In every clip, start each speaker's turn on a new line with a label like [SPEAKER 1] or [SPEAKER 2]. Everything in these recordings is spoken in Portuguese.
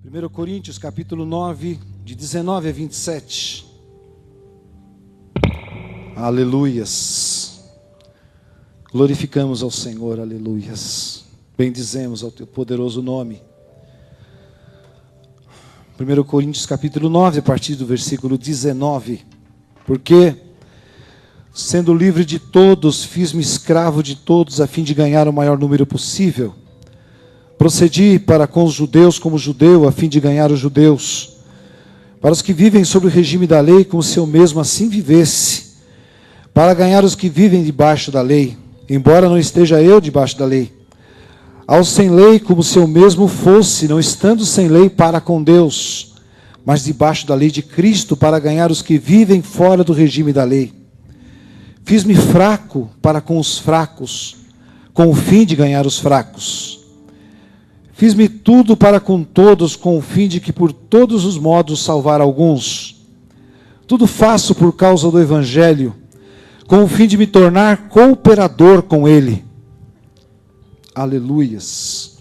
[SPEAKER 1] 1 Coríntios capítulo 9, de 19 a 27. Aleluias. Glorificamos ao Senhor, aleluias. Bendizemos ao teu poderoso nome. 1 Coríntios capítulo 9, a partir do versículo 19. Porque, sendo livre de todos, fiz-me escravo de todos, a fim de ganhar o maior número possível. Procedi para com os judeus como judeu, a fim de ganhar os judeus. Para os que vivem sob o regime da lei, como se eu mesmo assim vivesse. Para ganhar os que vivem debaixo da lei, embora não esteja eu debaixo da lei. Aos sem lei, como se eu mesmo fosse, não estando sem lei para com Deus, mas debaixo da lei de Cristo, para ganhar os que vivem fora do regime da lei. Fiz-me fraco para com os fracos, com o fim de ganhar os fracos. Fiz-me tudo para com todos, com o fim de que por todos os modos salvar alguns. Tudo faço por causa do Evangelho, com o fim de me tornar cooperador com ele. Aleluias.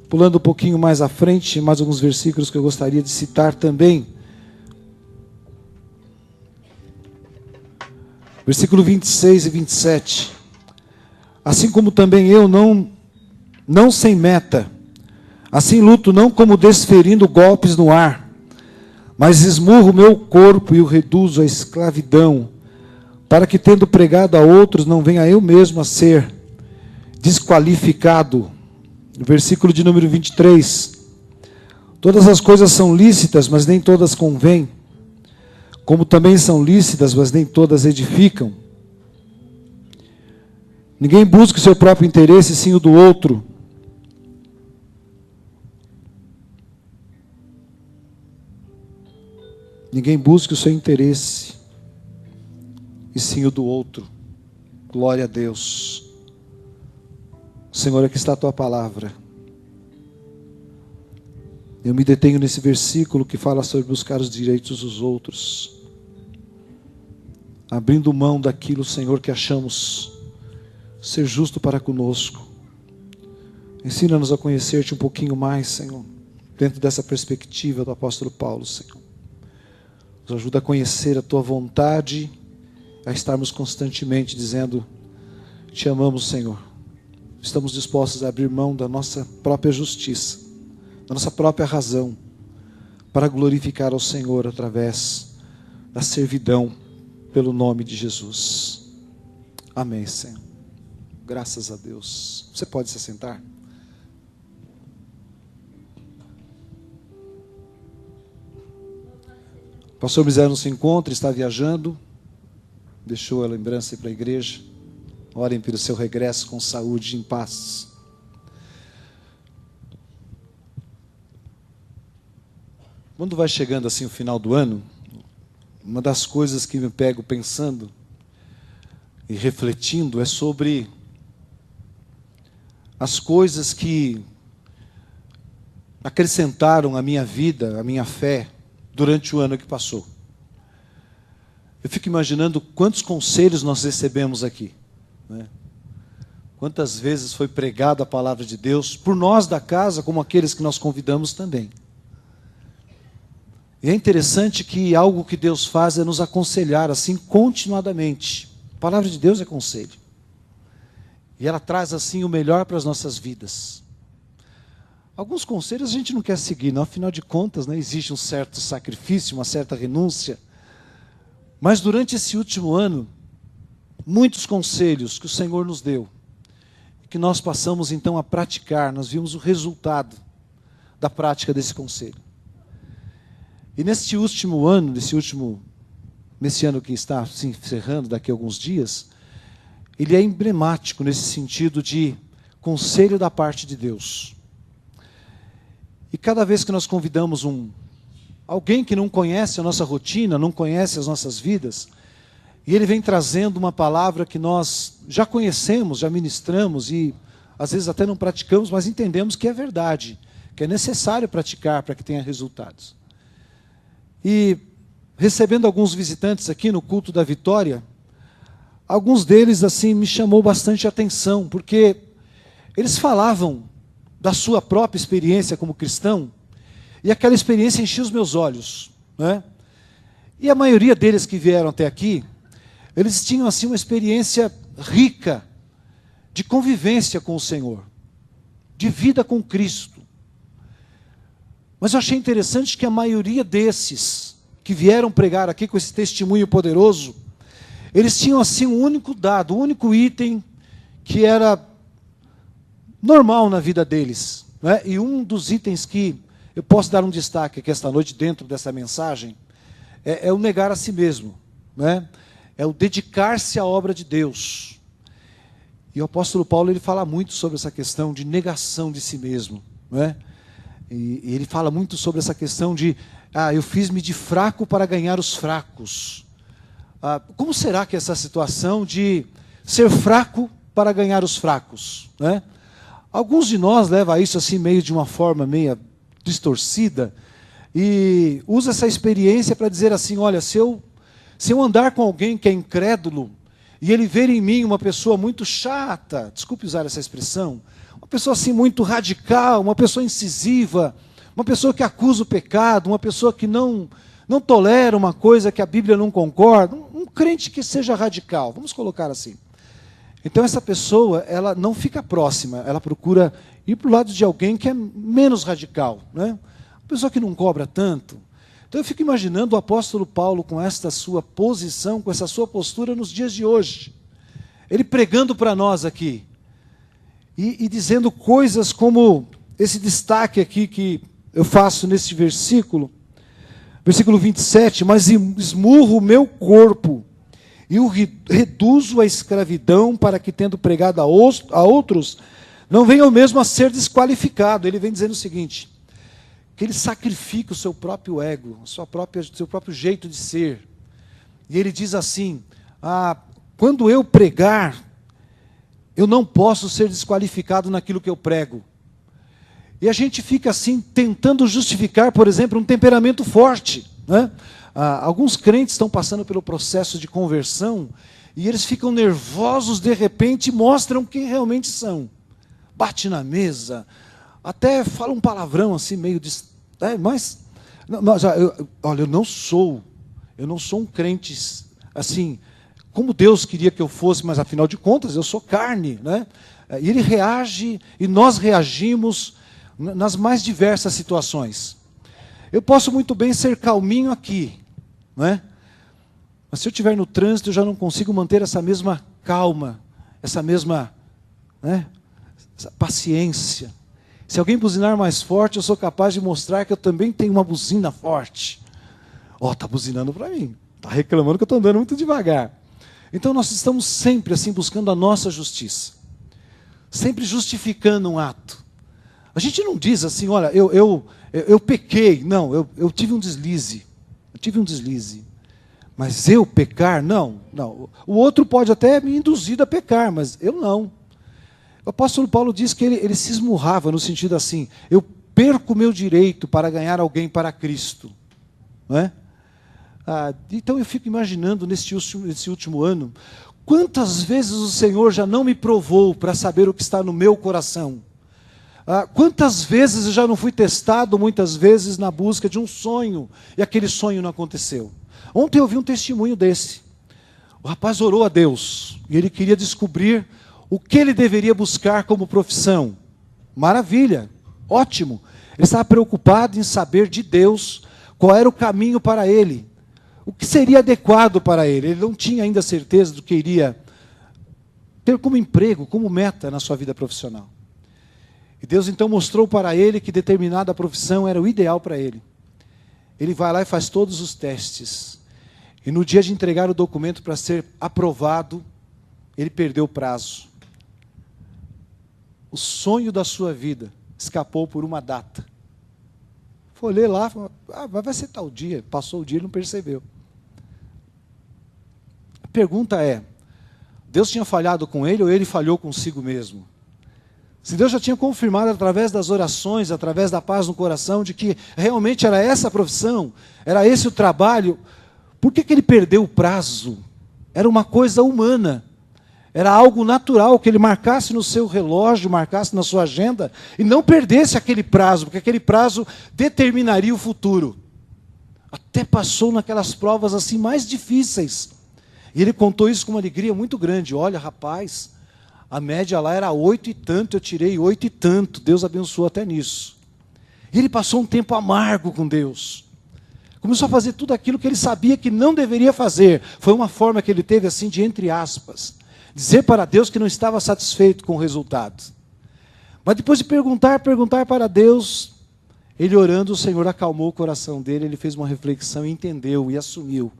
[SPEAKER 1] Pulando um pouquinho mais à frente, mais alguns versículos que eu gostaria de citar também. Versículo 26 e 27. Assim como também eu não sem meta, assim luto não como desferindo golpes no ar, mas esmurro o meu corpo e o reduzo à escravidão, para que, tendo pregado a outros, não venha eu mesmo a ser desqualificado. Versículo de número 23. Todas as coisas são lícitas, mas nem todas convêm. Como também são lícitas, mas nem todas edificam. Ninguém busca o seu próprio interesse, sim o do outro. Ninguém busca o seu interesse, e sim o do outro. Glória a Deus. Senhor, aqui está a tua palavra. Eu me detenho nesse versículo que fala sobre buscar os direitos dos outros, abrindo mão daquilo, Senhor, que achamos ser justo para conosco. Ensina-nos a conhecer-te um pouquinho mais, Senhor, dentro dessa perspectiva do apóstolo Paulo, Senhor. Nos ajuda a conhecer a tua vontade, a estarmos constantemente dizendo: te amamos, Senhor. Estamos dispostos a abrir mão da nossa própria justiça, da nossa própria razão, para glorificar ao Senhor através da servidão, pelo nome de Jesus. Amém, Senhor. Graças a Deus. Você pode se sentar? O pastor Misério não se encontra, está viajando, deixou a lembrança aí para a igreja. Orem pelo seu regresso com saúde e em paz. Quando vai chegando assim o final do ano, uma das coisas que me pego pensando e refletindo é sobre as coisas que acrescentaram à minha vida, à minha fé, durante o ano que passou. Eu fico imaginando quantos conselhos nós recebemos aqui, né? Quantas vezes foi pregada a palavra de Deus, por nós da casa, como aqueles que nós convidamos também. E é interessante que algo que Deus faz é nos aconselhar assim continuadamente. A palavra de Deus é conselho. E ela traz assim o melhor para as nossas vidas. Alguns conselhos a gente não quer seguir, não, afinal de contas, né, existe um certo sacrifício, uma certa renúncia. Mas durante esse último ano, muitos conselhos que o Senhor nos deu, que nós passamos então a praticar, nós vimos o resultado da prática desse conselho. E nesse último ano, nesse ano que está se encerrando daqui a alguns dias, ele é emblemático nesse sentido de conselho da parte de Deus. E cada vez que nós convidamos alguém que não conhece a nossa rotina, não conhece as nossas vidas, e ele vem trazendo uma palavra que nós já conhecemos, já ministramos e às vezes até não praticamos, mas entendemos que é verdade, que é necessário praticar para que tenha resultados. E recebendo alguns visitantes aqui no culto da Vitória, alguns deles assim me chamou bastante atenção, porque eles falavam da sua própria experiência como cristão, E aquela experiência enchia os meus olhos, né? E a maioria deles que vieram até aqui, eles tinham assim uma experiência rica de convivência com o Senhor, de vida com Cristo. Mas eu achei interessante que a maioria desses que vieram pregar aqui com esse testemunho poderoso, eles tinham assim um único dado, um único item que era normal na vida deles, né? E um dos itens que eu posso dar um destaque aqui esta noite dentro dessa mensagem é o negar a si mesmo, né? É o dedicar-se à obra de Deus. E o apóstolo Paulo ele fala muito sobre essa questão de negação de si mesmo, né? E ele fala muito sobre essa questão de eu fiz-me de fraco para ganhar os fracos. Como será que é essa situação de ser fraco para ganhar os fracos, né? Alguns de nós levam isso assim meio de uma forma meio distorcida e usa essa experiência para dizer assim, olha, se eu andar com alguém que é incrédulo e ele ver em mim uma pessoa muito chata, desculpe usar essa expressão, uma pessoa assim muito radical, uma pessoa incisiva, uma pessoa que acusa o pecado, uma pessoa que não tolera uma coisa que a Bíblia não concorda, um crente que seja radical, vamos colocar assim. Então essa pessoa, ela não fica próxima, ela procura ir para o lado de alguém que é menos radical, né? Uma pessoa que não cobra tanto. Então eu fico imaginando o apóstolo Paulo com esta sua posição, com essa sua postura nos dias de hoje. Ele pregando para nós aqui. E dizendo coisas como esse destaque aqui que eu faço nesse versículo. Versículo 27, mas esmurro o meu corpo e o reduzo à escravidão para que, tendo pregado a outros, não venha o mesmo a ser desqualificado. Ele vem dizendo o seguinte, que ele sacrifica o seu próprio ego, o seu próprio jeito de ser. E ele diz assim, quando eu pregar, eu não posso ser desqualificado naquilo que eu prego. E a gente fica assim, tentando justificar, por exemplo, um temperamento forte, né? Alguns crentes estão passando pelo processo de conversão e eles ficam nervosos de repente e mostram quem realmente são. Bate na mesa, até fala um palavrão assim meio... mas olha, eu não sou um crente assim, como Deus queria que eu fosse, mas afinal de contas eu sou carne, né? E ele reage, e nós reagimos nas mais diversas situações. Eu posso muito bem ser calminho aqui, não é? Mas se eu estiver no trânsito, eu já não consigo manter essa mesma calma, essa mesma, né, essa paciência. Se alguém buzinar mais forte, eu sou capaz de mostrar que eu também tenho uma buzina forte. Está buzinando para mim, está reclamando que eu estou andando muito devagar. Então nós estamos sempre assim buscando a nossa justiça, sempre justificando um ato. A gente não diz assim, olha, eu pequei, não, eu tive um deslize, mas eu pecar, não. O outro pode até me induzir a pecar, mas eu não. O apóstolo Paulo diz que ele se esmurrava no sentido assim, eu perco o meu direito para ganhar alguém para Cristo, não é? Então eu fico imaginando nesse último ano, quantas vezes o Senhor já não me provou para saber o que está no meu coração. Quantas vezes eu já não fui testado, muitas vezes, na busca de um sonho, e aquele sonho não aconteceu. Ontem eu vi um testemunho desse. O rapaz orou a Deus, e ele queria descobrir o que ele deveria buscar como profissão. Maravilha, ótimo. Ele estava preocupado em saber de Deus qual era o caminho para ele, o que seria adequado para ele. Ele não tinha ainda certeza do que iria ter como emprego, como meta na sua vida profissional. E Deus então mostrou para ele que determinada profissão era o ideal para ele. Ele vai lá e faz todos os testes. E no dia de entregar o documento para ser aprovado, ele perdeu o prazo. O sonho da sua vida escapou por uma data. Foi ler lá, falou, vai ser tal dia. Passou o dia e não percebeu. A pergunta é, Deus tinha falhado com ele ou ele falhou consigo mesmo? Se Deus já tinha confirmado através das orações, através da paz no coração, de que realmente era essa a profissão, era esse o trabalho, por que ele perdeu o prazo? Era uma coisa humana, Era algo natural que ele marcasse no seu relógio, marcasse na sua agenda e não perdesse aquele prazo, porque aquele prazo determinaria o futuro. Até passou naquelas provas assim mais difíceis. E ele contou isso com uma alegria muito grande. Olha, rapaz, a média lá era 8 e tanto, eu tirei 8 e tanto. Deus abençoou até nisso. E ele passou um tempo amargo com Deus. Começou a fazer tudo aquilo que ele sabia que não deveria fazer. Foi uma forma que ele teve assim de entre aspas. Dizer para Deus que não estava satisfeito com o resultado. Mas depois de perguntar para Deus, ele orando, o Senhor acalmou o coração dele, ele fez uma reflexão e entendeu e assumiu.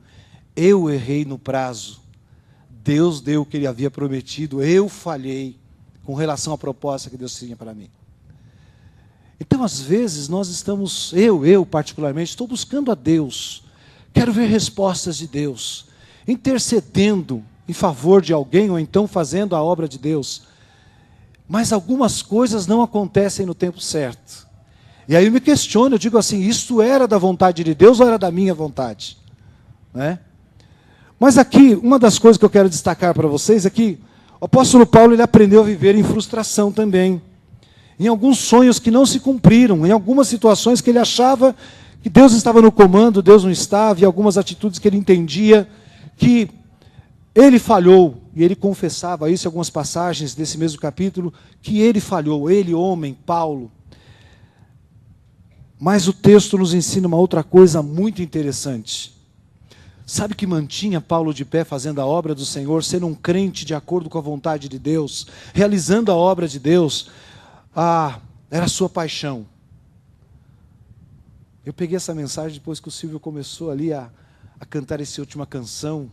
[SPEAKER 1] Eu errei no prazo. Deus deu o que ele havia prometido, eu falhei com relação à proposta que Deus tinha para mim. Então, às vezes, nós estamos, eu particularmente, estou buscando a Deus, quero ver respostas de Deus, intercedendo em favor de alguém, ou então fazendo a obra de Deus, mas algumas coisas não acontecem no tempo certo. E aí eu me questiono, eu digo assim, isto era da vontade de Deus ou era da minha vontade? Né? Mas aqui, uma das coisas que eu quero destacar para vocês é que o apóstolo Paulo ele aprendeu a viver em frustração também. Em alguns sonhos que não se cumpriram, em algumas situações que ele achava que Deus estava no comando, Deus não estava, e algumas atitudes que ele entendia que ele falhou, e ele confessava isso em algumas passagens desse mesmo capítulo, que ele falhou, ele, homem, Paulo. Mas o texto nos ensina uma outra coisa muito interessante. Sabe o que mantinha Paulo de pé fazendo a obra do Senhor, sendo um crente de acordo com a vontade de Deus, realizando a obra de Deus? Era a sua paixão. Eu peguei essa mensagem depois que o Silvio começou ali a cantar essa última canção,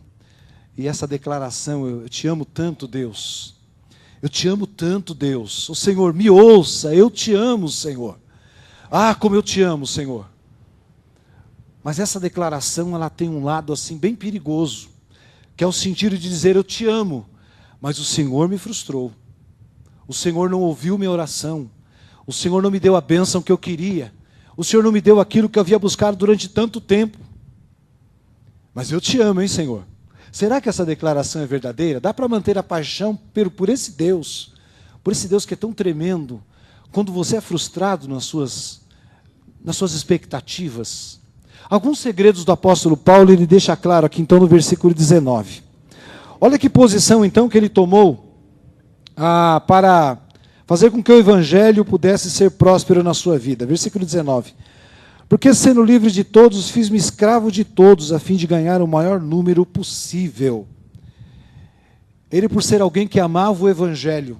[SPEAKER 1] e essa declaração, eu te amo tanto, Deus. Eu te amo tanto, Deus. O Senhor, me ouça, eu te amo, Senhor. Como eu te amo, Senhor. Mas essa declaração, ela tem um lado assim bem perigoso, que é o sentido de dizer, eu te amo, mas o Senhor me frustrou. O Senhor não ouviu minha oração. O Senhor não me deu a bênção que eu queria. O Senhor não me deu aquilo que eu havia buscado durante tanto tempo. Mas eu te amo, hein, Senhor? Será que essa declaração é verdadeira? Dá para manter a paixão por esse Deus que é tão tremendo, quando você é frustrado nas suas expectativas? Alguns segredos do apóstolo Paulo ele deixa claro aqui então no versículo 19. Olha que posição então que ele tomou para fazer com que o evangelho pudesse ser próspero na sua vida. Versículo 19. Porque sendo livre de todos, fiz-me escravo de todos, a fim de ganhar o maior número possível. Ele, por ser alguém que amava o evangelho,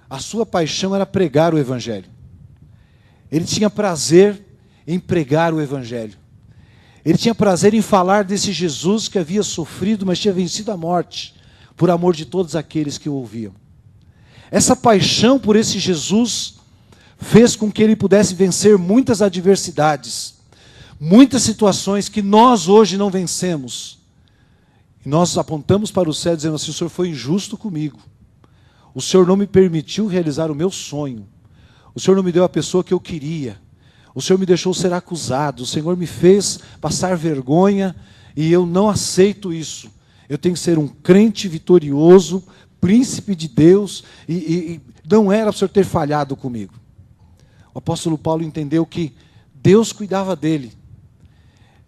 [SPEAKER 1] a sua paixão era pregar o evangelho. Ele tinha prazer em pregar o evangelho. Ele tinha prazer em falar desse Jesus que havia sofrido, mas tinha vencido a morte, por amor de todos aqueles que o ouviam. Essa paixão por esse Jesus fez com que ele pudesse vencer muitas adversidades, muitas situações que nós hoje não vencemos. E nós apontamos para o céu dizendo assim, o Senhor foi injusto comigo. O Senhor não me permitiu realizar o meu sonho. O Senhor não me deu a pessoa que eu queria. O Senhor me deixou ser acusado. O Senhor me fez passar vergonha e eu não aceito isso. Eu tenho que ser um crente vitorioso, príncipe de Deus, e não era para o Senhor ter falhado comigo. O apóstolo Paulo entendeu que Deus cuidava dele.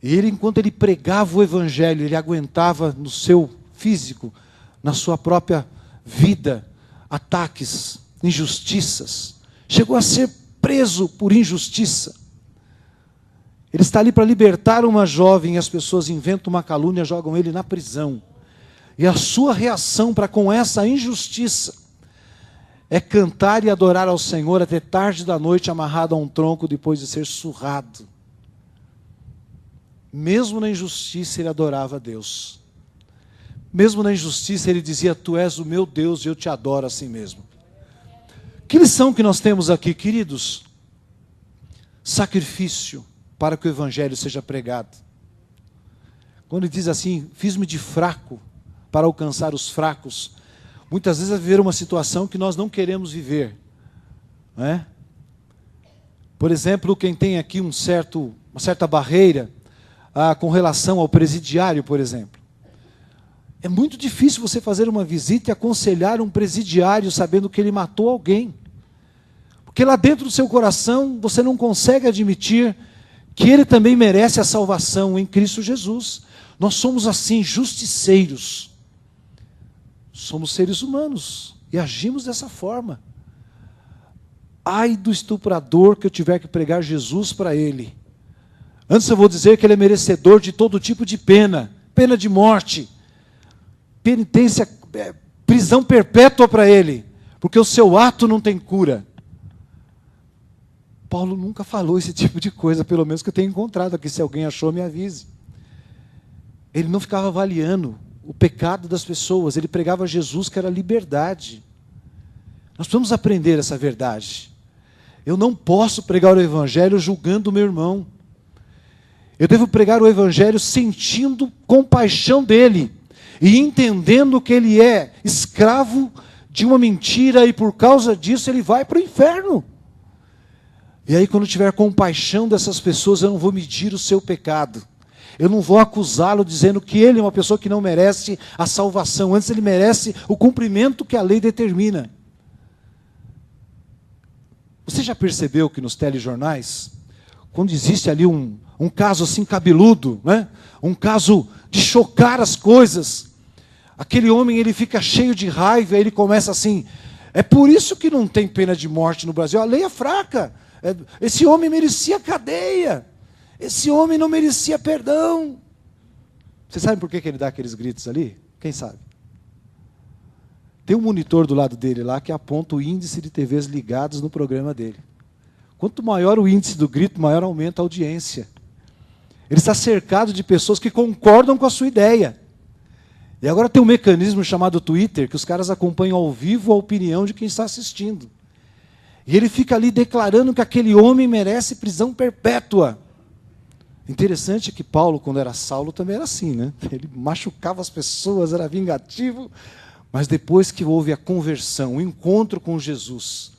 [SPEAKER 1] E ele, enquanto ele pregava o evangelho, ele aguentava no seu físico, na sua própria vida, ataques, injustiças. Chegou a ser preso por injustiça. Ele está ali para libertar uma jovem e as pessoas inventam uma calúnia, jogam ele na prisão. E a sua reação para com essa injustiça é cantar e adorar ao Senhor até tarde da noite, amarrado a um tronco depois de ser surrado. Mesmo na injustiça ele adorava a Deus. Mesmo na injustiça ele dizia, tu és o meu Deus e eu te adoro assim mesmo. Que lição que nós temos aqui, queridos? Sacrifício para que o evangelho seja pregado. Quando ele diz assim, fiz-me de fraco para alcançar os fracos, muitas vezes é viver uma situação que nós não queremos viver. Não é? Por exemplo, quem tem aqui uma certa barreira com relação ao presidiário, por exemplo. É muito difícil você fazer uma visita e aconselhar um presidiário sabendo que ele matou alguém. Porque lá dentro do seu coração você não consegue admitir que ele também merece a salvação em Cristo Jesus. Nós somos assim, justiceiros. Somos seres humanos e agimos dessa forma. Ai do estuprador que eu tiver que pregar Jesus para ele. Antes eu vou dizer que ele é merecedor de todo tipo de pena. Pena de morte, penitência, prisão perpétua para ele. Porque o seu ato não tem cura. Paulo nunca falou esse tipo de coisa, pelo menos que eu tenho encontrado aqui. Se alguém achou, me avise. Ele não ficava avaliando o pecado das pessoas. Ele pregava Jesus, que era liberdade. Nós precisamos aprender essa verdade. Eu não posso pregar o evangelho julgando o meu irmão. Eu devo pregar o evangelho sentindo compaixão dele e entendendo que ele é escravo de uma mentira e por causa disso ele vai para o inferno. E aí, quando tiver compaixão dessas pessoas, eu não vou medir o seu pecado. Eu não vou acusá-lo dizendo que ele é uma pessoa que não merece a salvação. Antes ele merece o cumprimento que a lei determina. Você já percebeu que nos telejornais, quando existe ali um caso assim cabeludo, né? Um caso de chocar as coisas, aquele homem ele fica cheio de raiva, ele começa assim, é por isso que não tem pena de morte no Brasil, a lei é fraca. Esse homem merecia cadeia. Esse homem não merecia perdão. Você sabe por que ele dá aqueles gritos ali? Quem sabe? Tem um monitor do lado dele lá que aponta o índice de TVs ligados no programa dele. Quanto maior o índice do grito, maior aumenta a audiência. Ele está cercado de pessoas que concordam com a sua ideia. E agora tem um mecanismo chamado Twitter, que os caras acompanham ao vivo a opinião de quem está assistindo. E ele fica ali declarando que aquele homem merece prisão perpétua. Interessante que Paulo, quando era Saulo, também era assim, né? Ele machucava as pessoas, era vingativo. Mas depois que houve a conversão, o encontro com Jesus,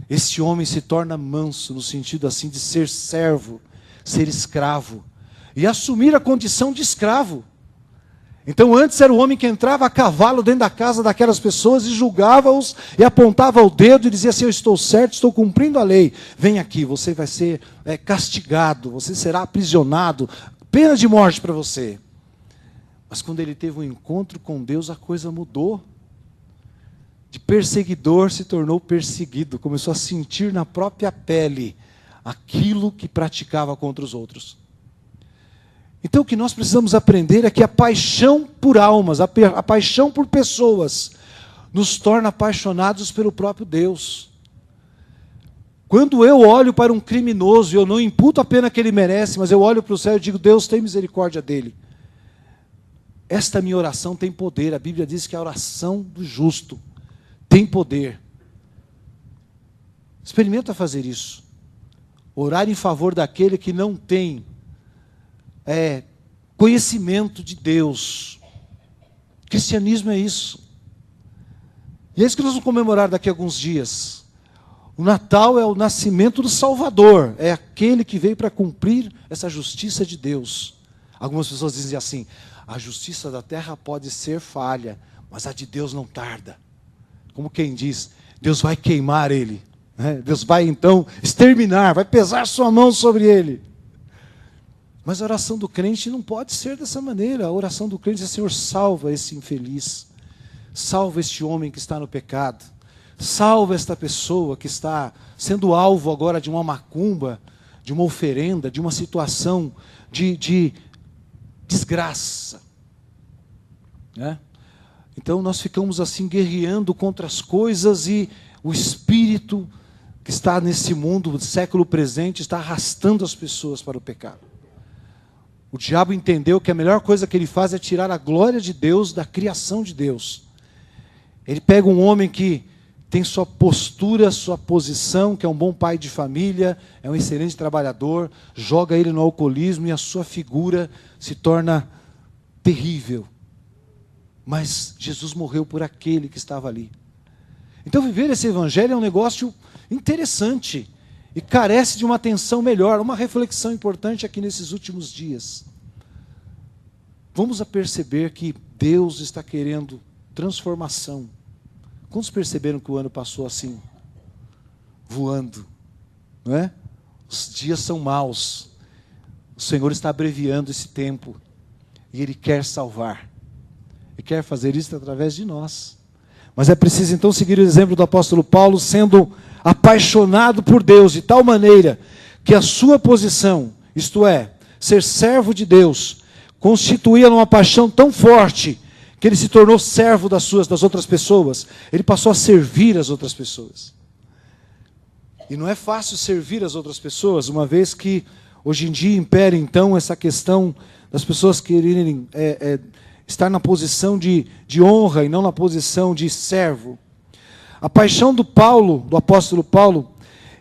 [SPEAKER 1] esse homem se torna manso, no sentido assim de ser servo, ser escravo. E assumir a condição de escravo. Então antes era o homem que entrava a cavalo dentro da casa daquelas pessoas e julgava-os e apontava o dedo e dizia assim, eu estou certo, estou cumprindo a lei. Vem aqui, você vai ser castigado, você será aprisionado, pena de morte para você. Mas quando ele teve um encontro com Deus, a coisa mudou. De perseguidor se tornou perseguido, começou a sentir na própria pele aquilo que praticava contra os outros. Então o que nós precisamos aprender é que a paixão por almas, a paixão por pessoas, nos torna apaixonados pelo próprio Deus. Quando eu olho para um criminoso, eu não imputo a pena que ele merece, mas eu olho para o céu e digo, Deus, tem misericórdia dele. Esta minha oração tem poder. A Bíblia diz que a oração do justo tem poder. Experimenta fazer isso. Orar em favor daquele que não tem conhecimento de Deus. Cristianismo é isso. E é isso que nós vamos comemorar daqui a alguns dias. O Natal é o nascimento do Salvador. É aquele que veio para cumprir essa justiça de Deus. Algumas pessoas dizem assim, a justiça da terra pode ser falha, mas a de Deus não tarda. Como quem diz, Deus vai queimar ele. Né? Deus vai então exterminar, vai pesar sua mão sobre ele. Mas a oração do crente não pode ser dessa maneira. A oração do crente é, Senhor, salva esse infeliz. Salva este homem que está no pecado. Salva esta pessoa que está sendo alvo agora de uma macumba, de uma oferenda, de uma situação de desgraça. Né? Então nós ficamos assim guerreando contra as coisas e o espírito que está nesse mundo, no século presente, está arrastando as pessoas para o pecado. O diabo entendeu que a melhor coisa que ele faz é tirar a glória de Deus da criação de Deus. Ele pega um homem que tem sua postura, sua posição, que é um bom pai de família, é um excelente trabalhador, joga ele no alcoolismo e a sua figura se torna terrível. Mas Jesus morreu por aquele que estava ali. Então viver esse evangelho é um negócio interessante e carece de uma atenção melhor, uma reflexão importante aqui nesses últimos dias. Vamos a perceber que Deus está querendo transformação. Quantos perceberam que o ano passou assim, voando? Não é? Os dias são maus. O Senhor está abreviando esse tempo. E Ele quer salvar. E quer fazer isso através de nós. Mas é preciso então seguir o exemplo do apóstolo Paulo, sendo apaixonado por Deus de tal maneira que a sua posição, isto é, ser servo de Deus, constituía uma paixão tão forte que ele se tornou servo das outras pessoas. Ele passou a servir as outras pessoas. E não é fácil servir as outras pessoas, uma vez que hoje em dia impera então essa questão das pessoas quererem estar na posição de honra e não na posição de servo. A paixão do apóstolo Paulo,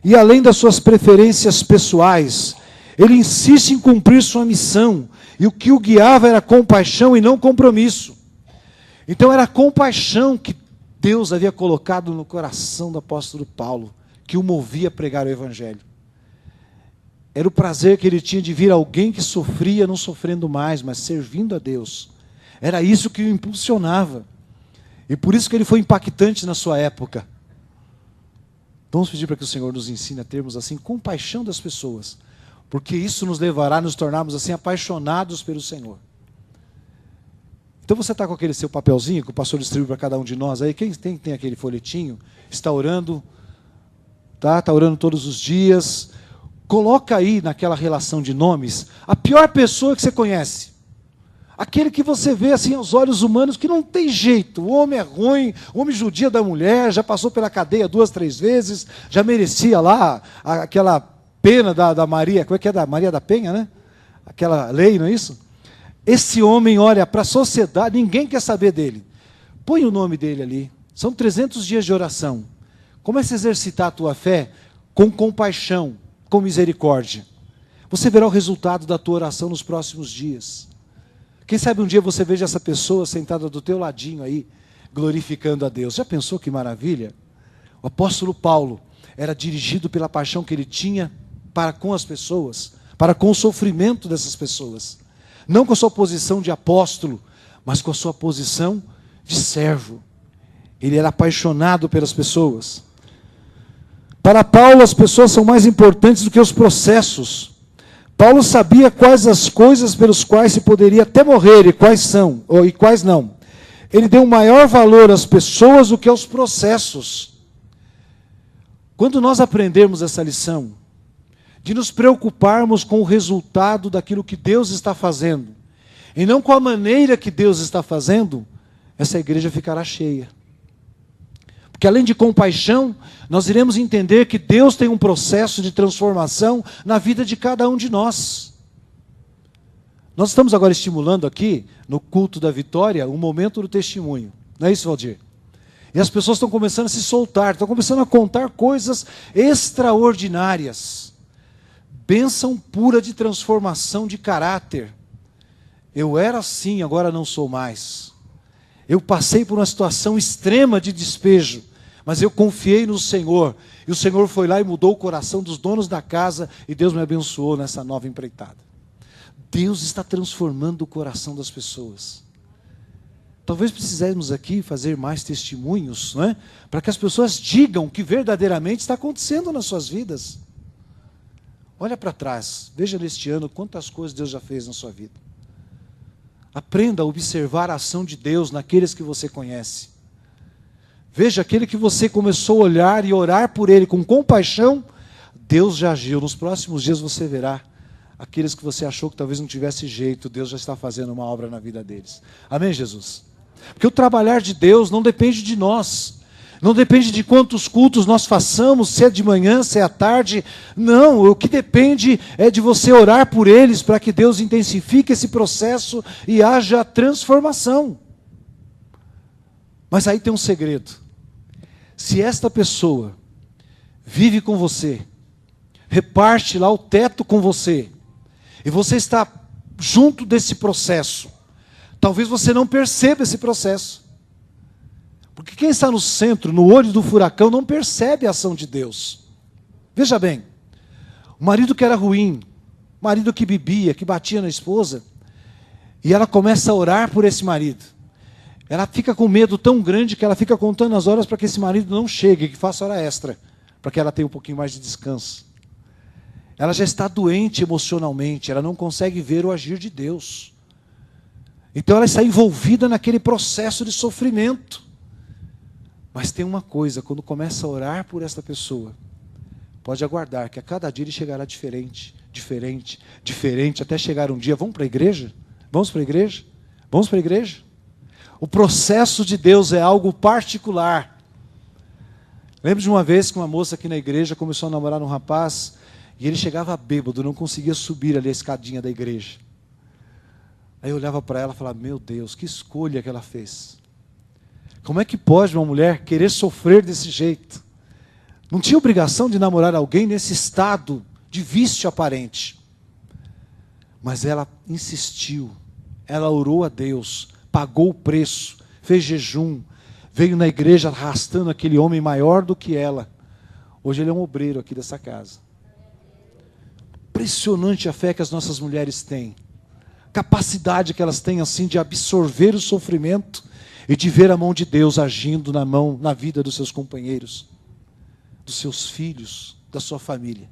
[SPEAKER 1] e além das suas preferências pessoais, ele insiste em cumprir sua missão, e o que o guiava era compaixão e não compromisso. Então era compaixão que Deus havia colocado no coração do apóstolo Paulo, que o movia a pregar o evangelho. Era o prazer que ele tinha de vir alguém que sofria, não sofrendo mais, mas servindo a Deus. Era isso que o impulsionava. E por isso que ele foi impactante na sua época. Vamos pedir para que o Senhor nos ensine a termos assim compaixão das pessoas, porque isso nos levará a nos tornarmos assim apaixonados pelo Senhor. Então você está com aquele seu papelzinho que o pastor distribui para cada um de nós aí. Quem tem aquele folhetinho, está orando, está orando todos os dias. Coloca aí naquela relação de nomes a pior pessoa que você conhece. Aquele que você vê assim aos olhos humanos que não tem jeito. O homem é ruim, o homem judia da mulher, já passou pela cadeia 2, 3 vezes, já merecia lá aquela pena da Maria, como é que é, da Maria da Penha, né? Aquela lei, não é isso? Esse homem olha para a sociedade, ninguém quer saber dele. Põe o nome dele ali. São 300 dias de oração. Comece a exercitar a tua fé com compaixão, com misericórdia. Você verá o resultado da tua oração nos próximos dias. Quem sabe um dia você veja essa pessoa sentada do teu ladinho aí, glorificando a Deus. Já pensou que maravilha? O apóstolo Paulo era dirigido pela paixão que ele tinha para com as pessoas, para com o sofrimento dessas pessoas. Não com a sua posição de apóstolo, mas com a sua posição de servo. Ele era apaixonado pelas pessoas. Para Paulo, as pessoas são mais importantes do que os processos. Paulo sabia quais as coisas pelos quais se poderia até morrer e quais são, e quais não. Ele deu um maior valor às pessoas do que aos processos. Quando nós aprendermos essa lição, de nos preocuparmos com o resultado daquilo que Deus está fazendo, e não com a maneira que Deus está fazendo, essa igreja ficará cheia. Porque além de compaixão, nós iremos entender que Deus tem um processo de transformação na vida de cada um de nós. Nós estamos agora estimulando aqui, no culto da vitória, um momento do testemunho. Não é isso, Valdir? E as pessoas estão começando a se soltar, estão começando a contar coisas extraordinárias. Bênção pura de transformação de caráter. Eu era assim, agora não sou mais. Eu passei por uma situação extrema de despejo, mas eu confiei no Senhor. E o Senhor foi lá e mudou o coração dos donos da casa, e Deus me abençoou nessa nova empreitada. Deus está transformando o coração das pessoas. Talvez precisemos aqui fazer mais testemunhos, não é? Para que as pessoas digam o que verdadeiramente está acontecendo nas suas vidas. Olha para trás, veja neste ano quantas coisas Deus já fez na sua vida. Aprenda a observar a ação de Deus naqueles que você conhece. Veja aquele que você começou a olhar e orar por ele com compaixão, Deus já agiu. Nos próximos dias você verá aqueles que você achou que talvez não tivesse jeito, Deus já está fazendo uma obra na vida deles. Amém, Jesus? Porque o trabalhar de Deus não depende de nós. Não depende de quantos cultos nós façamos, se é de manhã, se é à tarde. Não, o que depende é de você orar por eles, para que Deus intensifique esse processo e haja transformação. Mas aí tem um segredo. Se esta pessoa vive com você, reparte lá o teto com você, e você está junto desse processo, talvez você não perceba esse processo. Porque quem está no centro, no olho do furacão, não percebe a ação de Deus. Veja bem, o marido que era ruim, o marido que bebia, que batia na esposa, e ela começa a orar por esse marido. ela fica com medo tão grande que ela fica contando as horas para que esse marido não chegue, que faça hora extra, para que ela tenha um pouquinho mais de descanso. Ela já está doente emocionalmente, ela não consegue ver o agir de Deus. Então ela está envolvida naquele processo de sofrimento. Mas tem uma coisa, quando começa a orar por esta pessoa, pode aguardar que a cada dia ele chegará diferente, diferente, diferente, até chegar um dia, vamos para a igreja? Vamos para a igreja? Vamos para a igreja? O processo de Deus é algo particular. Lembro de uma vez que uma moça aqui na igreja começou a namorar um rapaz, e ele chegava bêbado, não conseguia subir ali a escadinha da igreja. Aí eu olhava para ela e falava, meu Deus, que escolha que ela fez. Como é que pode uma mulher querer sofrer desse jeito? Não tinha obrigação de namorar alguém nesse estado de vício aparente. Mas ela insistiu, ela orou a Deus, pagou o preço, fez jejum, veio na igreja arrastando aquele homem maior do que ela. Hoje ele é um obreiro aqui dessa casa. Impressionante a fé que as nossas mulheres têm. Capacidade que elas têm assim de absorver o sofrimento e de ver a mão de Deus agindo na vida dos seus companheiros, dos seus filhos, da sua família.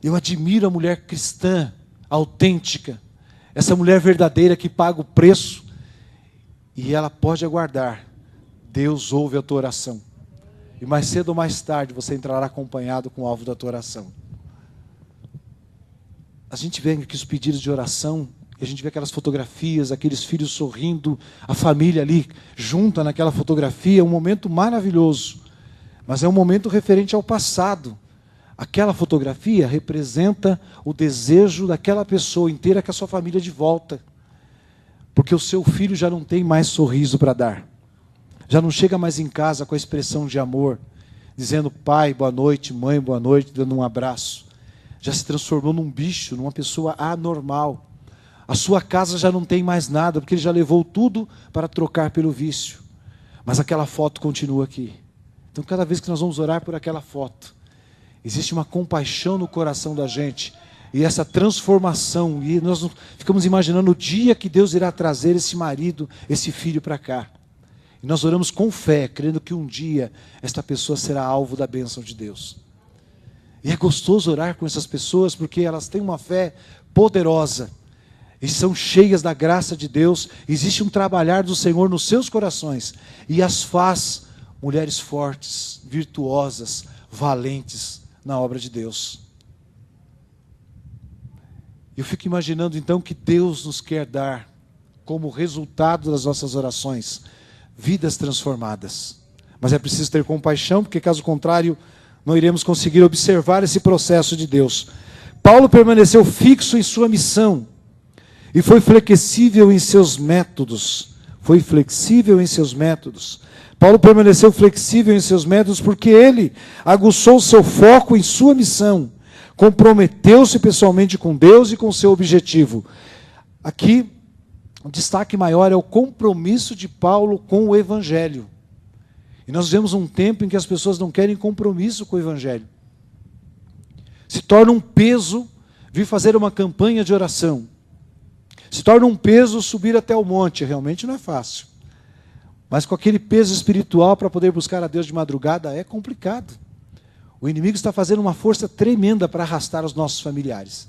[SPEAKER 1] Eu admiro a mulher cristã, autêntica, essa mulher verdadeira que paga o preço e ela pode aguardar. Deus ouve a tua oração. E mais cedo ou mais tarde você entrará acompanhado com o alvo da tua oração. A gente vê aqui os pedidos de oração, e a gente vê aquelas fotografias, aqueles filhos sorrindo, a família ali junta naquela fotografia, um momento maravilhoso. Mas é um momento referente ao passado. Aquela fotografia representa o desejo daquela pessoa inteira com a sua família de volta. Porque o seu filho já não tem mais sorriso para dar. Já não chega mais em casa com a expressão de amor, dizendo pai, boa noite, mãe, boa noite, dando um abraço. Já se transformou num bicho, numa pessoa anormal. A sua casa já não tem mais nada, porque ele já levou tudo para trocar pelo vício. Mas aquela foto continua aqui. Então cada vez que nós vamos orar por aquela foto, existe uma compaixão no coração da gente, e essa transformação, e nós ficamos imaginando o dia que Deus irá trazer esse marido, esse filho para cá. E nós oramos com fé, crendo que um dia esta pessoa será alvo da bênção de Deus. E é gostoso orar com essas pessoas, porque elas têm uma fé poderosa, e são cheias da graça de Deus. Existe um trabalhar do Senhor nos seus corações, e as faz mulheres fortes, virtuosas, valentes na obra de Deus. Eu fico imaginando então que Deus nos quer dar, como resultado das nossas orações, vidas transformadas. Mas é preciso ter compaixão, porque caso contrário, não iremos conseguir observar esse processo de Deus. Paulo permaneceu fixo em sua missão e foi flexível em seus métodos. Foi flexível em seus métodos. Paulo permaneceu flexível em seus métodos porque ele aguçou seu foco em sua missão. Comprometeu-se pessoalmente com Deus e com seu objetivo. Aqui, o destaque maior é o compromisso de Paulo com o Evangelho. E nós vivemos um tempo em que as pessoas não querem compromisso com o Evangelho. Se torna um peso vir fazer uma campanha de oração. Se torna um peso subir até o monte. Realmente não é fácil. Mas com aquele peso espiritual para poder buscar a Deus de madrugada é complicado. O inimigo está fazendo uma força tremenda para arrastar os nossos familiares.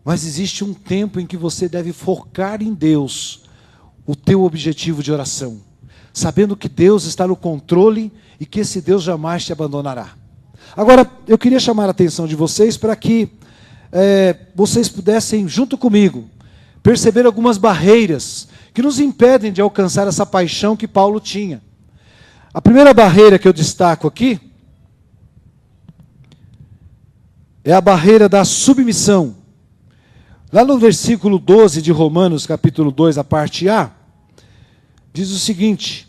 [SPEAKER 1] Mas existe um tempo em que você deve focar em Deus o teu objetivo de oração, sabendo que Deus está no controle e que esse Deus jamais te abandonará. Agora, eu queria chamar a atenção de vocês para que vocês pudessem, junto comigo, perceber algumas barreiras que nos impedem de alcançar essa paixão que Paulo tinha. A primeira barreira que eu destaco aqui é a barreira da submissão. Lá no versículo 12 de Romanos, capítulo 2, a parte A, diz o seguinte,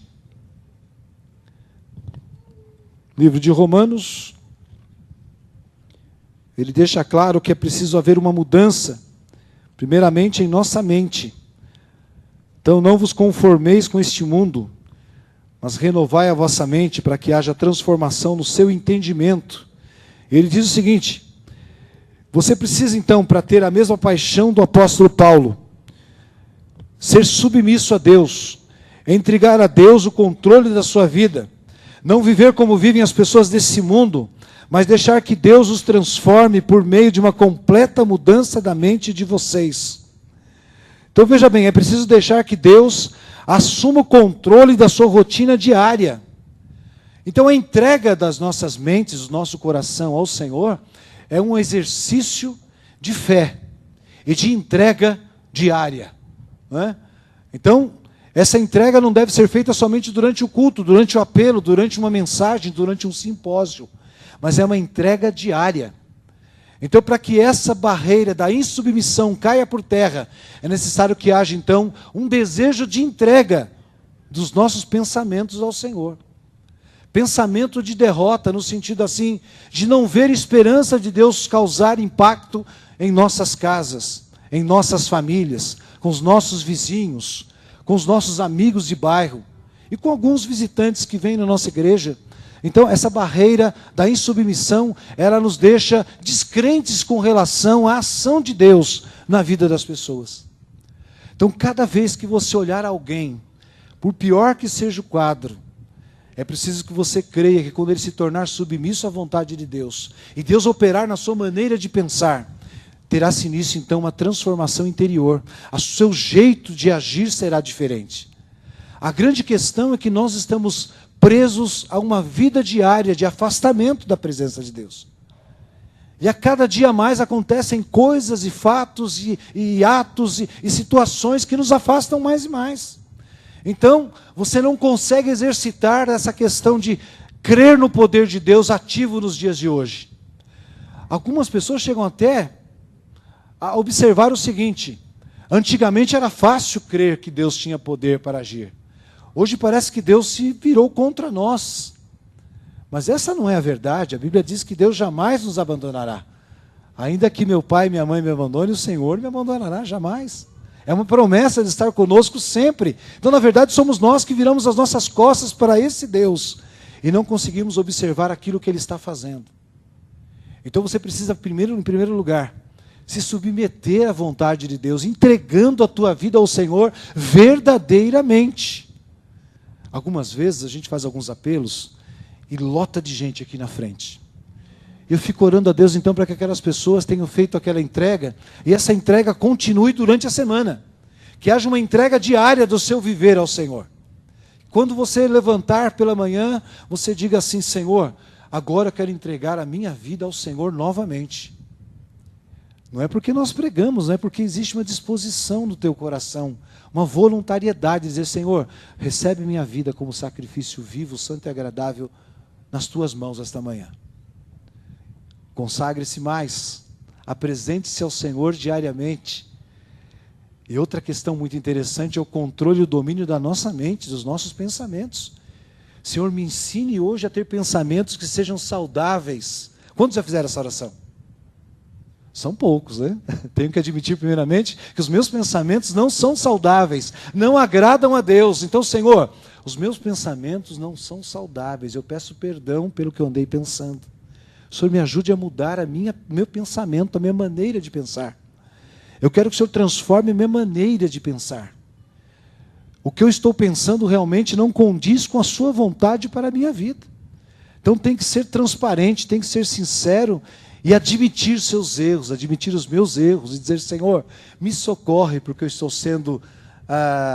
[SPEAKER 1] livro de Romanos, ele deixa claro que é preciso haver uma mudança, primeiramente em nossa mente. Então não vos conformeis com este mundo, mas renovai a vossa mente para que haja transformação no seu entendimento. Ele diz o seguinte, você precisa então, para ter a mesma paixão do apóstolo Paulo, ser submisso a Deus, entregar a Deus o controle da sua vida, não viver como vivem as pessoas desse mundo, mas deixar que Deus os transforme por meio de uma completa mudança da mente de vocês. Então veja bem, é preciso deixar que Deus assuma o controle da sua rotina diária. Então a entrega das nossas mentes, do nosso coração ao Senhor, é um exercício de fé e de entrega diária. Não é? Então, essa entrega não deve ser feita somente durante o culto, durante o apelo, durante uma mensagem, durante um simpósio, mas é uma entrega diária. Então, para que essa barreira da insubmissão caia por terra, é necessário que haja, então, um desejo de entrega dos nossos pensamentos ao Senhor. Pensamento de derrota, no sentido assim, de não ver esperança de Deus causar impacto em nossas casas, em nossas famílias, com os nossos vizinhos, com os nossos amigos de bairro e com alguns visitantes que vêm na nossa igreja. Então, essa barreira da insubmissão, ela nos deixa descrentes com relação à ação de Deus na vida das pessoas. Então, cada vez que você olhar alguém, por pior que seja o quadro, é preciso que você creia que quando ele se tornar submisso à vontade de Deus, e Deus operar na sua maneira de pensar, terá-se início então uma transformação interior. O seu jeito de agir será diferente. A grande questão é que nós estamos presos a uma vida diária de afastamento da presença de Deus. E a cada dia mais acontecem coisas e fatos e atos e situações que nos afastam mais e mais. Então, você não consegue exercitar essa questão de crer no poder de Deus ativo nos dias de hoje. Algumas pessoas chegam até a observar o seguinte: antigamente era fácil crer que Deus tinha poder para agir. Hoje parece que Deus se virou contra nós. Mas essa não é a verdade. A Bíblia diz que Deus jamais nos abandonará. Ainda que meu pai e minha mãe me abandonem, o Senhor me abandonará jamais. É uma promessa de estar conosco sempre. Então, na verdade, somos nós que viramos as nossas costas para esse Deus e não conseguimos observar aquilo que Ele está fazendo. Então você precisa, em primeiro lugar, se submeter à vontade de Deus, entregando a tua vida ao Senhor verdadeiramente. Algumas vezes a gente faz alguns apelos e lota de gente aqui na frente. Eu fico orando a Deus então para que aquelas pessoas tenham feito aquela entrega e essa entrega continue durante a semana. Que haja uma entrega diária do seu viver ao Senhor. Quando você levantar pela manhã, você diga assim: Senhor, agora eu quero entregar a minha vida ao Senhor novamente. Não é porque nós pregamos, não é porque existe uma disposição no teu coração, uma voluntariedade de dizer: Senhor, recebe minha vida como sacrifício vivo, santo e agradável nas tuas mãos esta manhã. Consagre-se mais, apresente-se ao Senhor diariamente. E outra questão muito interessante é o controle e o domínio da nossa mente, dos nossos pensamentos. Senhor, me ensine hoje a ter pensamentos que sejam saudáveis. Quantos já fizeram essa oração? São poucos, né? Tenho que admitir primeiramente que os meus pensamentos não são saudáveis, não agradam a Deus. Então, Senhor, os meus pensamentos não são saudáveis. Eu peço perdão pelo que eu andei pensando. O Senhor me ajude a mudar meu pensamento, a minha maneira de pensar. Eu quero que o Senhor transforme a minha maneira de pensar. O que eu estou pensando realmente não condiz com a sua vontade para a minha vida. Então tem que ser transparente, tem que ser sincero e admitir seus erros, admitir os meus erros e dizer: Senhor, me socorre porque eu estou sendo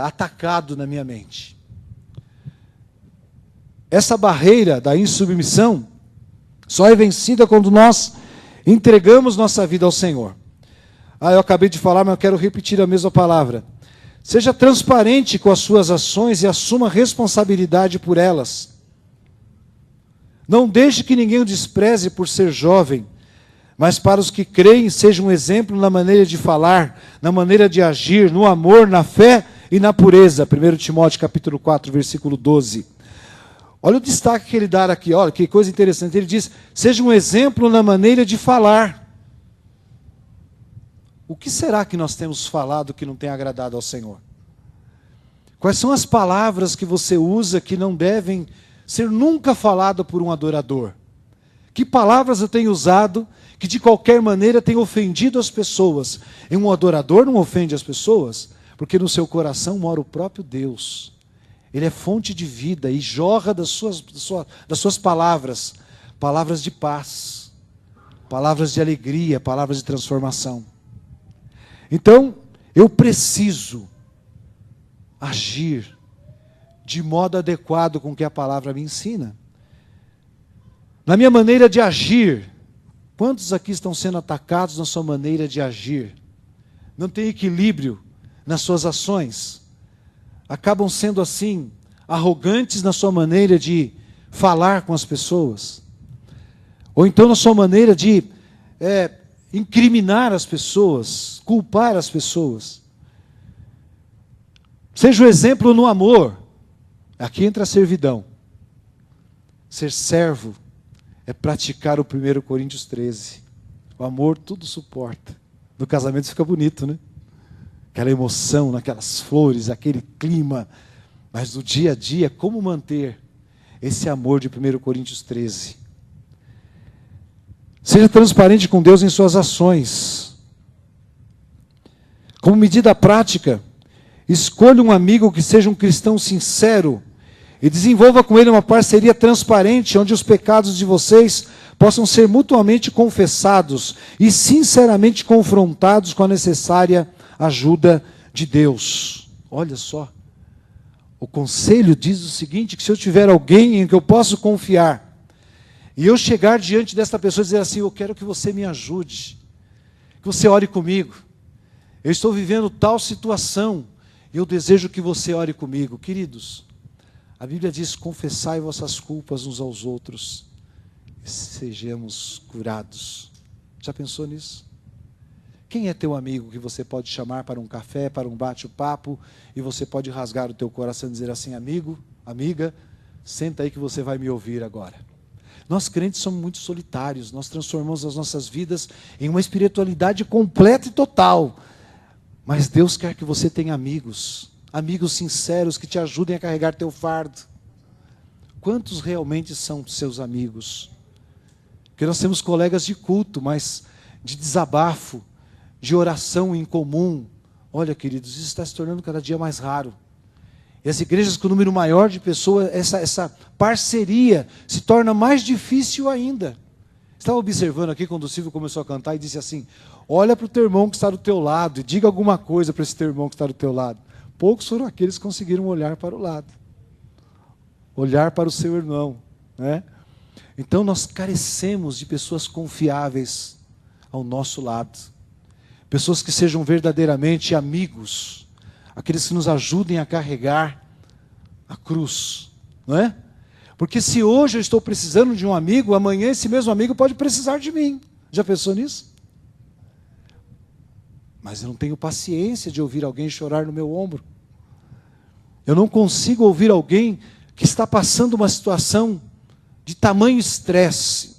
[SPEAKER 1] atacado na minha mente. Essa barreira da insubmissão só é vencida quando nós entregamos nossa vida ao Senhor. Eu acabei de falar, mas eu quero repetir a mesma palavra. Seja transparente com as suas ações e assuma responsabilidade por elas. Não deixe que ninguém o despreze por ser jovem, mas para os que creem, seja um exemplo na maneira de falar, na maneira de agir, no amor, na fé e na pureza. 1 Timóteo capítulo 4, versículo 12. Olha o destaque que ele dá aqui, olha que coisa interessante. Ele diz: seja um exemplo na maneira de falar. O que será que nós temos falado que não tem agradado ao Senhor? Quais são as palavras que você usa que não devem ser nunca faladas por um adorador? Que palavras eu tenho usado que de qualquer maneira tem ofendido as pessoas? E um adorador não ofende as pessoas? Porque no seu coração mora o próprio Deus. Ele é fonte de vida e jorra das suas palavras, palavras de paz, palavras de alegria, palavras de transformação. Então, eu preciso agir de modo adequado com o que a palavra me ensina. Na minha maneira de agir, quantos aqui estão sendo atacados na sua maneira de agir? Não tem equilíbrio nas suas ações? Acabam sendo assim, arrogantes na sua maneira de falar com as pessoas? Ou então na sua maneira de incriminar as pessoas, culpar as pessoas? Seja o exemplo no amor. Aqui entra a servidão. Ser servo é praticar o 1 Coríntios 13. O amor tudo suporta. No casamento fica bonito, né? Aquela emoção, naquelas flores, aquele clima. Mas no dia a dia, como manter esse amor de 1 Coríntios 13? Seja transparente com Deus em suas ações. Como medida prática, escolha um amigo que seja um cristão sincero e desenvolva com ele uma parceria transparente, onde os pecados de vocês possam ser mutuamente confessados e sinceramente confrontados com a necessária ajuda de Deus. Olha só, o conselho diz o seguinte, que se eu tiver alguém em que eu posso confiar, e eu chegar diante desta pessoa e dizer assim, eu quero que você me ajude, que você ore comigo, eu estou vivendo tal situação, e eu desejo que você ore comigo. Queridos, a Bíblia diz, confessai vossas culpas uns aos outros, e sejamos curados. Já pensou nisso? Quem é teu amigo que você pode chamar para um café, para um bate-papo, e você pode rasgar o teu coração e dizer assim, amigo, amiga, senta aí que você vai me ouvir agora. Nós crentes somos muito solitários, nós transformamos as nossas vidas em uma espiritualidade completa e total. Mas Deus quer que você tenha amigos, amigos sinceros que te ajudem a carregar teu fardo. Quantos realmente são seus amigos? Porque nós temos colegas de culto, mas de desabafo, de oração em comum. Olha, queridos, isso está se tornando cada dia mais raro. E as igrejas com o número maior de pessoas, essa parceria se torna mais difícil ainda. Estava observando aqui quando o Silvio começou a cantar e disse assim, olha para o teu irmão que está do teu lado e diga alguma coisa para esse teu irmão que está do teu lado. Poucos foram aqueles que conseguiram olhar para o lado. Olhar para o seu irmão, né? Então nós carecemos de pessoas confiáveis ao nosso lado. Pessoas que sejam verdadeiramente amigos. Aqueles que nos ajudem a carregar a cruz, não é? Porque se hoje eu estou precisando de um amigo, amanhã esse mesmo amigo pode precisar de mim. Já pensou nisso? Mas eu não tenho paciência de ouvir alguém chorar no meu ombro. Eu não consigo ouvir alguém que está passando uma situação de tamanho estresse.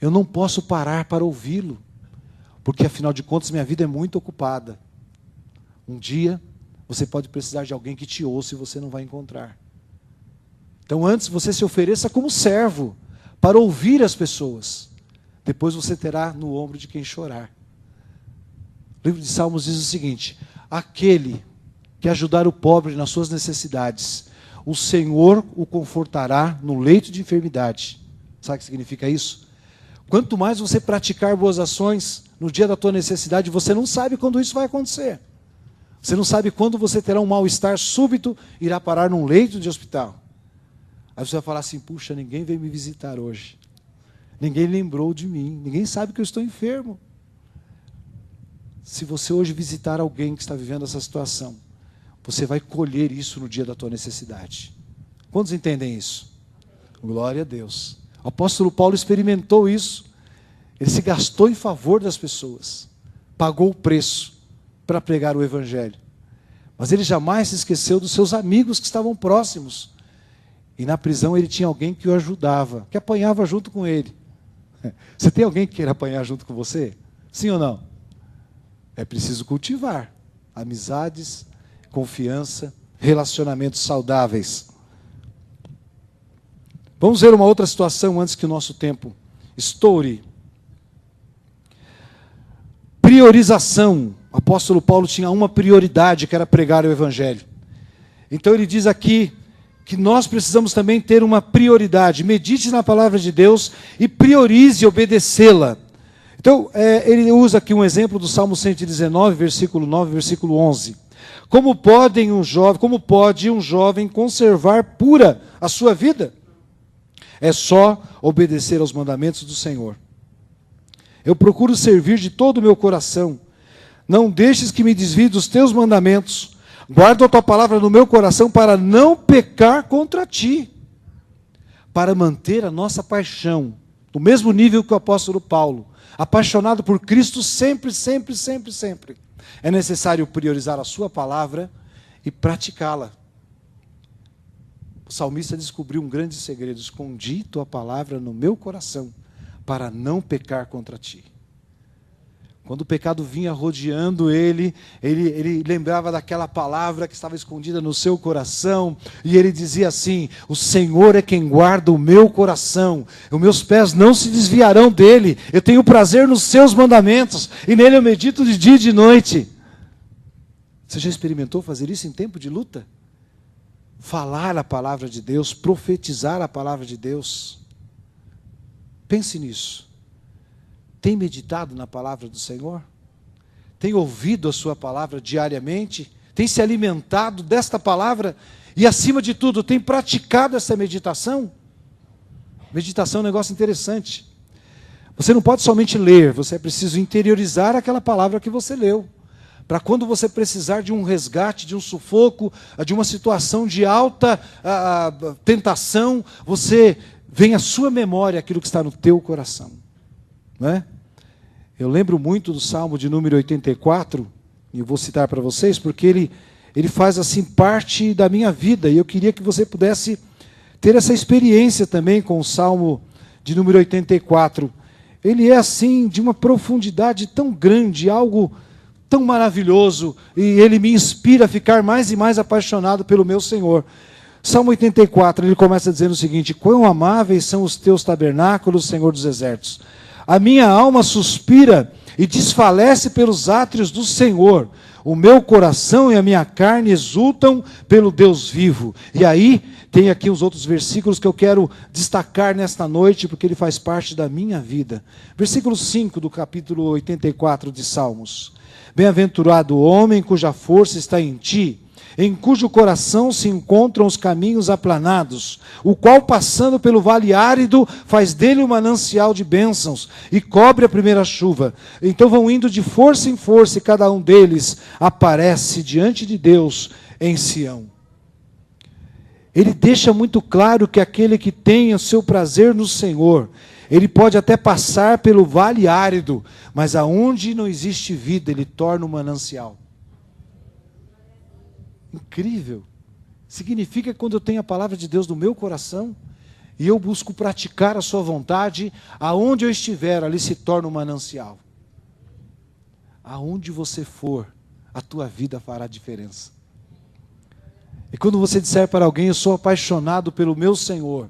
[SPEAKER 1] Eu não posso parar para ouvi-lo, porque afinal de contas minha vida é muito ocupada. Um dia você pode precisar de alguém que te ouça e você não vai encontrar. Então antes você se ofereça como servo para ouvir as pessoas. Depois você terá no ombro de quem chorar. O livro de Salmos diz o seguinte, aquele que ajudar o pobre nas suas necessidades, o Senhor o confortará no leito de enfermidade. Sabe o que significa isso? Quanto mais você praticar boas ações no dia da tua necessidade, você não sabe quando isso vai acontecer. Você não sabe quando você terá um mal-estar súbito e irá parar num leito de hospital. Aí você vai falar assim, puxa, ninguém veio me visitar hoje. Ninguém lembrou de mim. Ninguém sabe que eu estou enfermo. Se você hoje visitar alguém que está vivendo essa situação, você vai colher isso no dia da tua necessidade. Quantos entendem isso? Glória a Deus. O apóstolo Paulo experimentou isso. Ele se gastou em favor das pessoas. Pagou o preço para pregar o evangelho. Mas ele jamais se esqueceu dos seus amigos que estavam próximos. E na prisão ele tinha alguém que o ajudava, que apanhava junto com ele. Você tem alguém que queira apanhar junto com você? Sim ou não? É preciso cultivar amizades, confiança, relacionamentos saudáveis. Vamos ver uma outra situação antes que o nosso tempo estoure. Priorização. O apóstolo Paulo tinha uma prioridade, que era pregar o evangelho. Então ele diz aqui que nós precisamos também ter uma prioridade. Medite na palavra de Deus e priorize obedecê-la. Então, ele usa aqui um exemplo do Salmo 119, versículo 9, versículo 11. Como pode um jovem conservar pura a sua vida? É só obedecer aos mandamentos do Senhor. Eu procuro servir de todo o meu coração. Não deixes que me desvie dos teus mandamentos. Guardo a tua palavra no meu coração para não pecar contra ti. Para manter a nossa paixão no mesmo nível que o apóstolo Paulo, apaixonado por Cristo sempre, sempre, sempre, sempre. É necessário priorizar a sua palavra e praticá-la. O salmista descobriu um grande segredo: escondi tua palavra no meu coração para não pecar contra ti. Quando o pecado vinha rodeando ele lembrava daquela palavra que estava escondida no seu coração, e ele dizia assim: o Senhor é quem guarda o meu coração, os meus pés não se desviarão dele, eu tenho prazer nos seus mandamentos, e nele eu medito de dia e de noite. Você já experimentou fazer isso em tempo de luta? Falar a palavra de Deus, profetizar a palavra de Deus. Pense nisso. Tem meditado na palavra do Senhor? Tem ouvido a sua palavra diariamente? Tem se alimentado desta palavra? E, acima de tudo, tem praticado essa meditação? Meditação é um negócio interessante. Você não pode somente ler, você é preciso interiorizar aquela palavra que você leu. Para quando você precisar de um resgate, de um sufoco, de uma situação de alta tentação, você vem à sua memória aquilo que está no teu coração. Não é? Eu lembro muito do Salmo de número 84, e eu vou citar para vocês, porque ele faz assim parte da minha vida, e eu queria que você pudesse ter essa experiência também com o Salmo de número 84. Ele é assim, de uma profundidade tão grande, algo tão maravilhoso, e ele me inspira a ficar mais e mais apaixonado pelo meu Senhor. Salmo 84, ele começa dizendo o seguinte: quão amáveis são os teus tabernáculos, Senhor dos exércitos. A minha alma suspira e desfalece pelos átrios do Senhor. O meu coração e a minha carne exultam pelo Deus vivo. E aí, tem aqui os outros versículos que eu quero destacar nesta noite, porque ele faz parte da minha vida. Versículo 5 do capítulo 84 de Salmos. Bem-aventurado o homem cuja força está em ti, em cujo coração se encontram os caminhos aplanados, o qual, passando pelo vale árido, faz dele um manancial de bênçãos e cobre a primeira chuva. Então vão indo de força em força, e cada um deles aparece diante de Deus em Sião. Ele deixa muito claro que aquele que tem o seu prazer no Senhor, ele pode até passar pelo vale árido, mas aonde não existe vida, ele torna um manancial. Incrível. Significa que quando eu tenho a palavra de Deus no meu coração, e eu busco praticar a sua vontade, aonde eu estiver, ali se torna um manancial. Aonde você for, a tua vida fará diferença. E quando você disser para alguém: eu sou apaixonado pelo meu Senhor,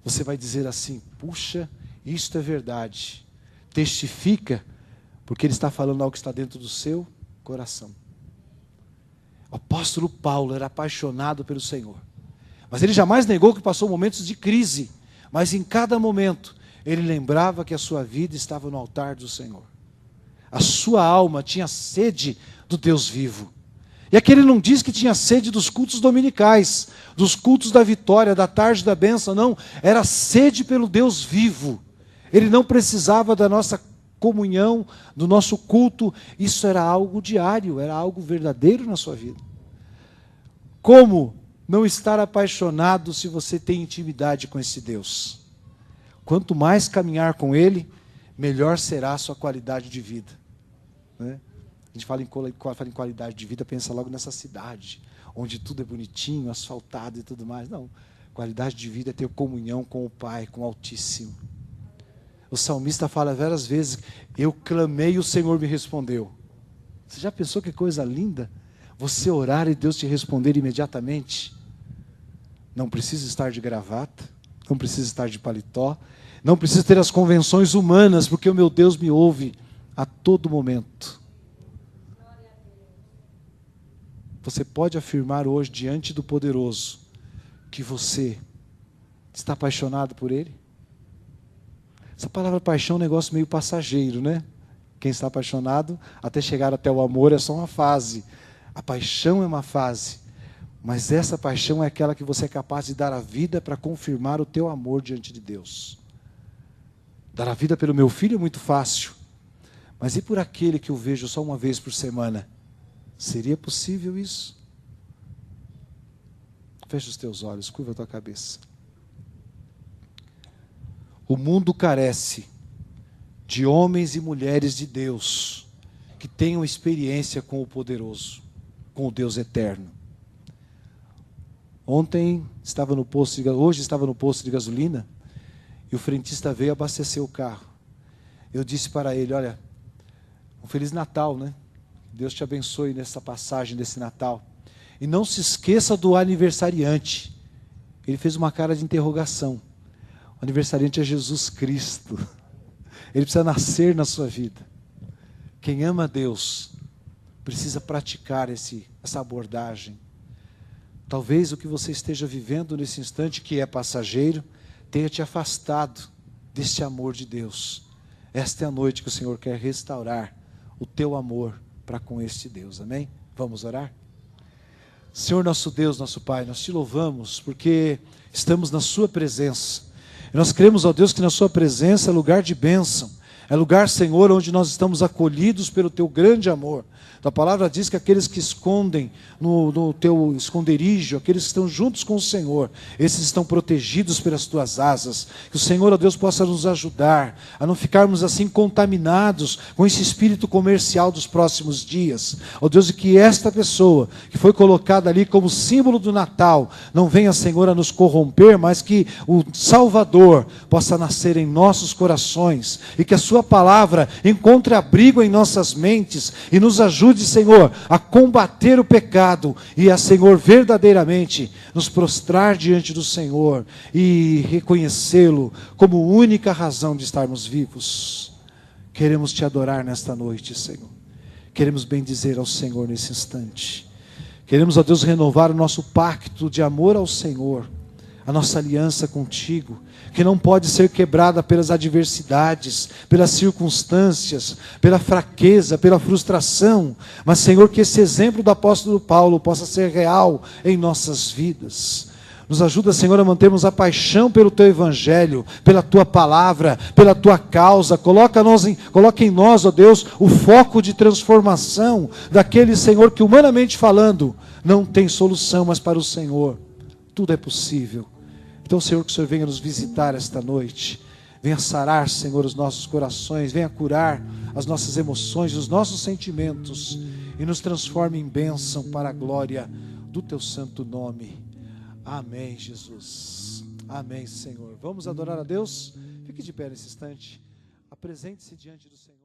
[SPEAKER 1] você vai dizer assim: puxa, isto é verdade. Testifica, porque ele está falando algo que está dentro do seu coração. O apóstolo Paulo era apaixonado pelo Senhor, mas ele jamais negou que passou momentos de crise, mas em cada momento ele lembrava que a sua vida estava no altar do Senhor. A sua alma tinha sede do Deus vivo. E aqui ele não diz que tinha sede dos cultos dominicais, dos cultos da vitória, da tarde da bênção, não. Era sede pelo Deus vivo. Ele não precisava da nossa comunhão, do nosso culto. Isso era algo diário, era algo verdadeiro na sua vida. Como não estar apaixonado se você tem intimidade com esse Deus? Quanto mais caminhar com Ele, melhor será a sua qualidade de vida. Né? A gente fala em qualidade de vida, pensa logo nessa cidade, onde tudo é bonitinho, asfaltado e tudo mais. Não, qualidade de vida é ter comunhão com o Pai, com o Altíssimo. O salmista fala várias vezes: eu clamei e o Senhor me respondeu. Você já pensou que coisa linda? Você orar e Deus te responder imediatamente. Não precisa estar de gravata, não precisa estar de paletó, não precisa ter as convenções humanas, porque o meu Deus me ouve a todo momento. Você pode afirmar hoje diante do poderoso que você está apaixonado por Ele? Essa palavra paixão é um negócio meio passageiro, né? Quem está apaixonado, até chegar até o amor, é só uma fase. A paixão é uma fase. Mas essa paixão é aquela que você é capaz de dar a vida para confirmar o teu amor diante de Deus. Dar a vida pelo meu filho é muito fácil. Mas e por aquele que eu vejo só uma vez por semana? Seria possível isso? Feche os teus olhos, curva a tua cabeça. O mundo carece de homens e mulheres de Deus que tenham experiência com o poderoso, com o Deus eterno. Hoje estava no posto de gasolina e o frentista veio abastecer o carro. Eu disse para ele, olha, um Feliz Natal, né? Deus te abençoe nessa passagem desse Natal. E não se esqueça do aniversariante. Ele fez uma cara de interrogação. O aniversariante é Jesus Cristo. Ele precisa nascer na sua vida. Quem ama a Deus precisa praticar essa abordagem. Talvez o que você esteja vivendo nesse instante, que é passageiro, tenha te afastado deste amor de Deus. Esta é a noite que o Senhor quer restaurar o teu amor para com este Deus. Amém? Vamos orar? Senhor nosso Deus, nosso Pai, nós te louvamos porque estamos na sua presença. E nós cremos, ó Deus, que na sua presença é lugar de bênção. É lugar, Senhor, onde nós estamos acolhidos pelo teu grande amor. A palavra diz que aqueles que escondem no teu esconderijo, aqueles que estão juntos com o Senhor, esses estão protegidos pelas tuas asas. Que o Senhor, ó Deus, possa nos ajudar a não ficarmos assim contaminados com esse espírito comercial dos próximos dias. Ó Deus, e que esta pessoa que foi colocada ali como símbolo do Natal, não venha, Senhor, a nos corromper, mas que o Salvador possa nascer em nossos corações e que a sua palavra encontre abrigo em nossas mentes e nos ajude, Senhor, a combater o pecado e a, Senhor, verdadeiramente nos prostrar diante do Senhor e reconhecê-lo como única razão de estarmos vivos. Queremos te adorar nesta noite, Senhor. Queremos bendizer ao Senhor nesse instante. Queremos, ó Deus, renovar o nosso pacto de amor ao Senhor, a nossa aliança contigo, que não pode ser quebrada pelas adversidades, pelas circunstâncias, pela fraqueza, pela frustração, mas, Senhor, que esse exemplo do apóstolo Paulo possa ser real em nossas vidas. Nos ajuda, Senhor, a mantermos a paixão pelo teu evangelho, pela tua palavra, pela tua causa. Coloca em nós, ó Deus, o foco de transformação daquele, Senhor, que humanamente falando não tem solução, mas para o Senhor tudo é possível. Então, Senhor, que o Senhor venha nos visitar esta noite. Venha sarar, Senhor, os nossos corações. Venha curar as nossas emoções, os nossos sentimentos. E nos transforme em bênção para a glória do teu santo nome. Amém, Jesus. Amém, Senhor. Vamos adorar a Deus? Fique de pé nesse instante. Apresente-se diante do Senhor.